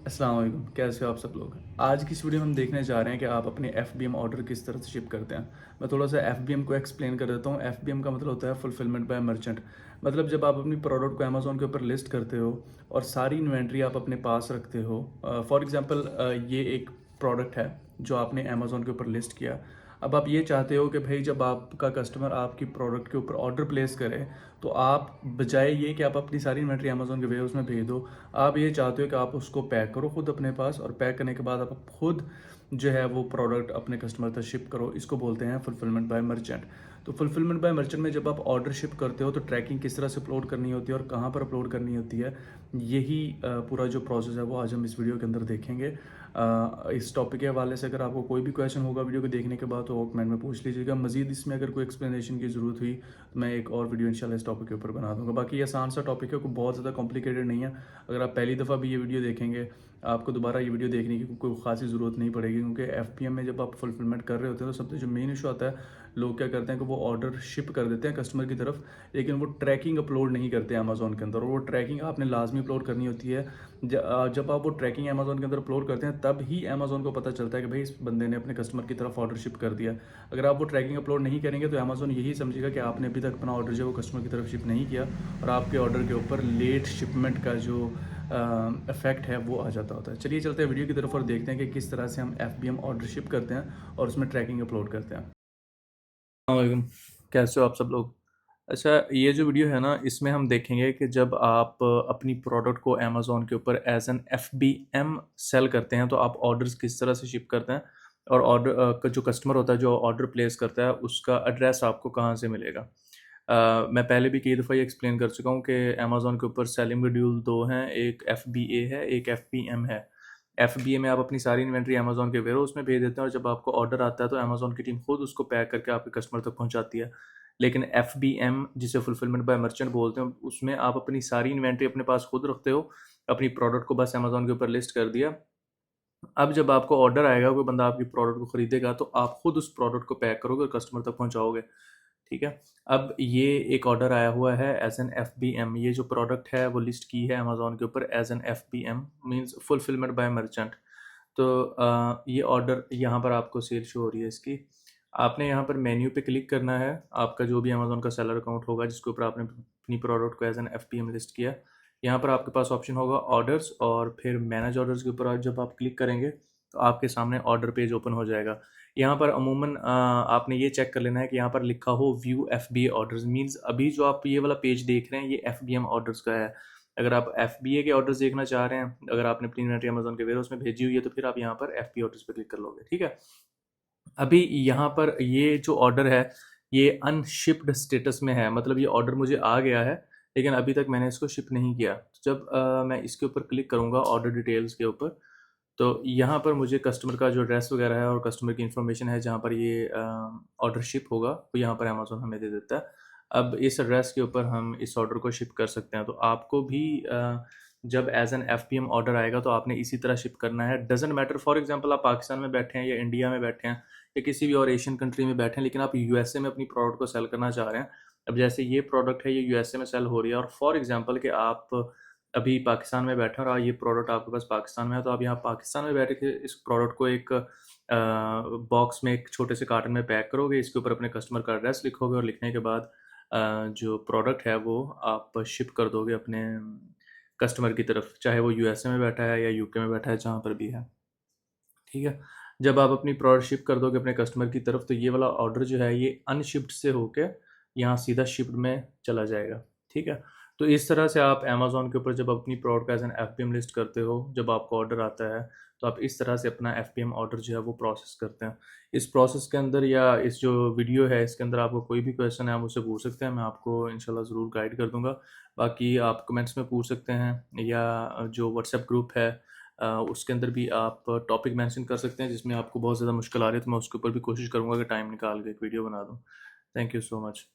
अस्सलाम वालेकुम, कैसे हो आप सब लोग। आज की इस वीडियो में हम देखने जा रहे हैं कि आप अपने एफ ऑर्डर किस तरह से शिप करते हैं। मैं थोड़ा सा एफ को एक्सप्लेन कर देता हूँ। एफ का मतलब होता है फुलफिलमेंट बाय मर्चेंट। मतलब जब आप अपनी प्रोडक्ट को अमेजोन के ऊपर लिस्ट करते हो और सारी इन्वेंट्री आप अपने पास रखते हो। फॉर एग्जांपल ये एक प्रोडक्ट है जो आपने अमेजोन के ऊपर लिस्ट किया। अब आप ये चाहते हो कि भाई जब आपका कस्टमर आपकी प्रोडक्ट के ऊपर ऑर्डर प्लेस करे तो आप बजाय ये कि आप अपनी सारी इन्वेंट्री अमेजोन के वेयरहाउस में भेज दो, आप ये चाहते हो कि आप उसको पैक करो खुद अपने पास, और पैक करने के बाद आप खुद जो है वो प्रोडक्ट अपने कस्टमर तक शिप करो। इसको बोलते हैं फुलफिलमेंट बाय मर्चेंट। तो फुलफिलमेंट बाय मर्चेंट में जब आप ऑर्डर शिप करते हो तो ट्रैकिंग किस तरह से अपलोड करनी होती है और कहाँ पर अपलोड करनी होती है, यही पूरा जो प्रोसेस है वो आज हम इस वीडियो के अंदर देखेंगे। इस टॉपिक के हवाले से अगर आपको कोई भी क्वेश्चन होगा वीडियो को देखने के बाद तो कमेंट में पूछ लीजिएगा। मजीद इसमें अगर कोई एक्सप्लेनेशन की ज़रूरत हुई तो मैं एक और वीडियो इंशाल्लाह इस टॉपिक के ऊपर बना दूंगा। बाकी ये आसान सा टॉपिक है, कोई बहुत ज़्यादा कॉम्प्लिकेटेड नहीं है। अगर आप पहली दफ़ा भी ये वीडियो देखेंगे आपको दोबारा ये वीडियो देखने की कोई खासी ज़रूरत नहीं पड़ेगी, क्योंकि एफ में जब आप फुलफिलमेंट कर रहे होते हैं तो सबसे जो मेन इशू आता है, लोग क्या करते हैं कि वो ऑर्डर शिप कर देते हैं कस्टमर की तरफ, लेकिन वो ट्रैकिंग अपलोड नहीं करते अमेजोन के अंदर। और वो ट्रैकिंग आपने लाजमी अपलोड करनी होती है। जब आप वो ट्रैकिंग अमेजोन के अंदर अपलोड करते हैं तब ही अमेजोन को पता चलता है कि भाई इस बंदे ने अपने कस्टमर की तरफ ऑर्डर शिप कर दिया। अगर आप वो ट्रैकिंग अपलोड नहीं करेंगे तो अमेजोन यही समझेगा कि आपने अभी तक अपना ऑर्डर जो है वो कस्टमर की तरफ शिप नहीं किया, और आपके ऑर्डर के ऊपर लेट शिपमेंट का जो इफेक्ट है वो आ जाता होता है। चलिए चलते हैं वीडियो की तरफ और देखते हैं कि किस तरह से हम एफ ऑर्डर शिप करते हैं और उसमें ट्रैकिंग अपलोड करते हैं। वालेकुम, कैसे हो आप सब लोग। अच्छा, ये जो वीडियो है ना इसमें हम देखेंगे कि जब आप अपनी प्रोडक्ट को अमेजोन के ऊपर एज एन एफ सेल करते हैं तो आप ऑर्डर्स किस तरह से शिप करते हैं, और ऑर्डर जो कस्टमर होता है जो ऑर्डर प्लेस करता है उसका एड्रेस आपको कहाँ से मिलेगा। मैं पहले भी कई दफ़ा ये एक्सप्लेन कर चुका हूँ कि अमेजोन के ऊपर सेलिंग शेड्यूल दो हैं, एक एफ है एक एफ है। एफ में आप अपनी सारी इन्वेंट्री अमेजोन के वेयरहाउस में भेज देते हैं और जब आपको ऑर्डर आता है तो अमेजोन की टीम खुद उसको पैक करके आपके कस्टमर तक पहुंचाती है। लेकिन एफ जिसे फुलफिलमेंट बाय मर्चेंट बोलते हैं, उसमें आप अपनी सारी इन्वेंट्री अपने पास खुद रखते हो। अपनी प्रोडक्ट को बस अमेजोन के ऊपर लिस्ट कर दिया। अब जब आपको ऑर्डर आएगा, कोई बंदा आपकी प्रोडक्ट को खरीदेगा तो आप खुद उस प्रोडक्ट को पैक करोगे और कस्टमर तक पहुंचाओगे। ठीक है। अब ये एक ऑर्डर आया हुआ है एज एन एफ ये जो प्रोडक्ट है वो लिस्ट की है अमेजोन के ऊपर as N F means fulfilment by merchant. तो ये ऑर्डर यहाँ पर आपको सेल शो हो रही है इसकी। आपने यहाँ पर मेन्यू पे क्लिक करना है। आपका जो भी अमेजोन का सेलर अकाउंट होगा जिसके ऊपर आपने अपनी प्रोडक्ट को एज एन एफ लिस्ट किया, यहाँ पर आपके पास ऑप्शन होगा ऑर्डर्स, और फिर मैनेज ऑर्डर्स के ऊपर जब आप क्लिक करेंगे तो आपके सामने ऑर्डर पेज ओपन हो जाएगा। यहाँ पर अमूमन आपने ये चेक कर लेना है कि यहाँ पर लिखा हो व्यू एफ ऑर्डर्स, मीन्स अभी जो आप ये वाला पेज देख रहे हैं ये एफ ऑर्डर्स का है। अगर आप एफ के ऑर्डर्स देखना चाह रहे हैं, अगर आपने अपनी इन्वेंट्री अमेजोन के वेयरहाउस में भेजी हुई है तो फिर आप यहाँ पर एफ ऑर्डर्स पे क्लिक कर लोगे। ठीक है। अभी यहाँ पर ये जो ऑर्डर है ये अनशिप्ड स्टेटस में है, मतलब ये ऑर्डर मुझे आ गया है लेकिन अभी तक मैंने इसको शिप नहीं किया। तो जब मैं इसके ऊपर क्लिक करूँगा ऑर्डर डिटेल्स के ऊपर, तो यहाँ पर मुझे कस्टमर का जो एड्रेस वगैरह है और कस्टमर की इन्फॉर्मेशन है जहाँ पर ये ऑर्डर शिप होगा वो यहाँ पर अमेजोन हमें दे देता है। अब इस एड्रेस के ऊपर हम इस ऑर्डर को शिप कर सकते हैं। तो आपको भी जब एज एन एफ ऑर्डर आएगा तो आपने इसी तरह शिप करना है। डजेंट मैटर, फॉर एग्जांपल आप पाकिस्तान में बैठे हैं या इंडिया में बैठे हैं या किसी भी और एशियन कंट्री में बैठे हैं, लेकिन आप यूएसए में अपनी प्रोडक्ट को सेल करना चाह रहे हैं। अब जैसे ये प्रोडक्ट है ये यूएसए में सेल हो रही है, और फॉर एग्जांपल कि आप अभी पाकिस्तान में बैठे हैं और ये प्रोडक्ट आपके पास पाकिस्तान में है, तो आप यहाँ पाकिस्तान में बैठ के इस प्रोडक्ट को एक बॉक्स में एक छोटे से कार्टन में पैक करोगे, इसके ऊपर अपने कस्टमर का एड्रेस लिखोगे और लिखने के बाद जो प्रोडक्ट है वो आप शिप कर दोगे अपने कस्टमर की तरफ, चाहे वो यूएसए में बैठा है या यूके में बैठा है, जहाँ पर भी है। ठीक है। जब आप अपनी प्रोडक्ट शिप कर दोगे अपने कस्टमर की तरफ तो ये वाला ऑर्डर जो है ये अनशिप्ड से होके यहाँ सीधा शिप्ड में चला जाएगा। ठीक है। तो इस तरह से आप अमेज़न के ऊपर जब अपनी product as an FPM list करते हो, जब आपको ऑर्डर आता है तो आप इस तरह से अपना एफपीएम ऑर्डर जो है वो प्रोसेस करते हैं। इस प्रोसेस के अंदर या इस जो वीडियो है इसके अंदर आपको कोई भी क्वेश्चन है आप मुझसे पूछ सकते हैं, मैं आपको इंशाल्लाह ज़रूर गाइड कर दूँगा। बाकी आप कमेंट्स में पूछ सकते हैं या जो व्हाट्सएप ग्रुप है उसके अंदर भी आप टॉपिक मेंशन कर सकते हैं जिसमें आपको बहुत ज़्यादा मुश्किल आ रही है, तो मैं उसके ऊपर भी कोशिश करूँगा कि टाइम निकाल के एक वीडियो बना दूँ। Thank you so much.